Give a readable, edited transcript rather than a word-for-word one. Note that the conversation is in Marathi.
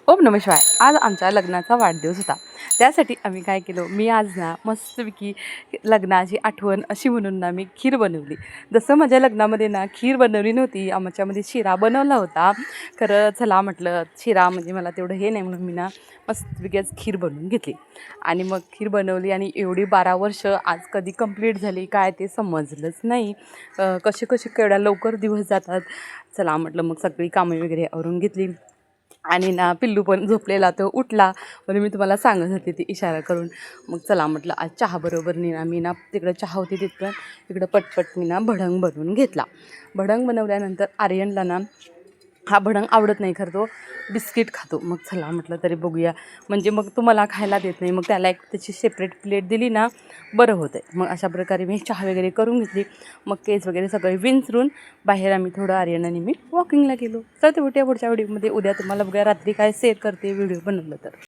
ओम नमः शिवाय. आज आमच्या लग्नाचा वाढदिवस होता. त्यासाठी आम्ही काय केलं, मी आज ना मस्तपैकी लग्नाची आठवण अशी म्हणून ना मी खीर बनवली. जसं माझ्या लग्नामध्ये ना खीर बनवली नव्हती, आमच्यामध्ये शिरा बनवला होता. खरं चला म्हटलं शिरा म्हणजे मला तेवढं हे नाही, म्हणून मी ना मस्तपैकी आज खीर बनवून घेतली. आणि मग खीर बनवली आणि एवढी 12 वर्ष आज कधी कंप्लीट झाली काय ते समजलंच नाही. कसे कसे केवढ्या लवकर दिवस जातात. चला म्हटलं मग सगळी कामं वगैरे आवरून घेतली. आणि ना पिल्लू पण झोपलेला तो उठला, म्हणून मी तुम्हाला सांगत होते ती इशारा करून. मग चला म्हटलं आज चहाबरोबर मी ना तिकडं चहा होती तिथं तिकडं पटपट मी ना भडंग बनवून घेतला. भडंग बनवल्यानंतर आर्यनला ना हा भडंग आवडत नाही, खरं तो बिस्किट खातो. मग चला म्हटलं तरी बघूया, म्हणजे मग तुम्हाला खायला देत नाही, मग त्याला एक त्याची सेपरेट प्लेट दिली ना बरं होतं आहे. मग अशा प्रकारे मी चहा वगैरे करून घेतली. मग केस वगैरे सगळे विंचरून बाहेर आम्ही थोडं आर्यन आणि मी वॉकिंगला गेलो. तर ते पुढच्या व्हिडिओमध्ये उद्या तुम्हाला बघूया रात्री काय शेअर करते व्हिडिओ बनवलं तर.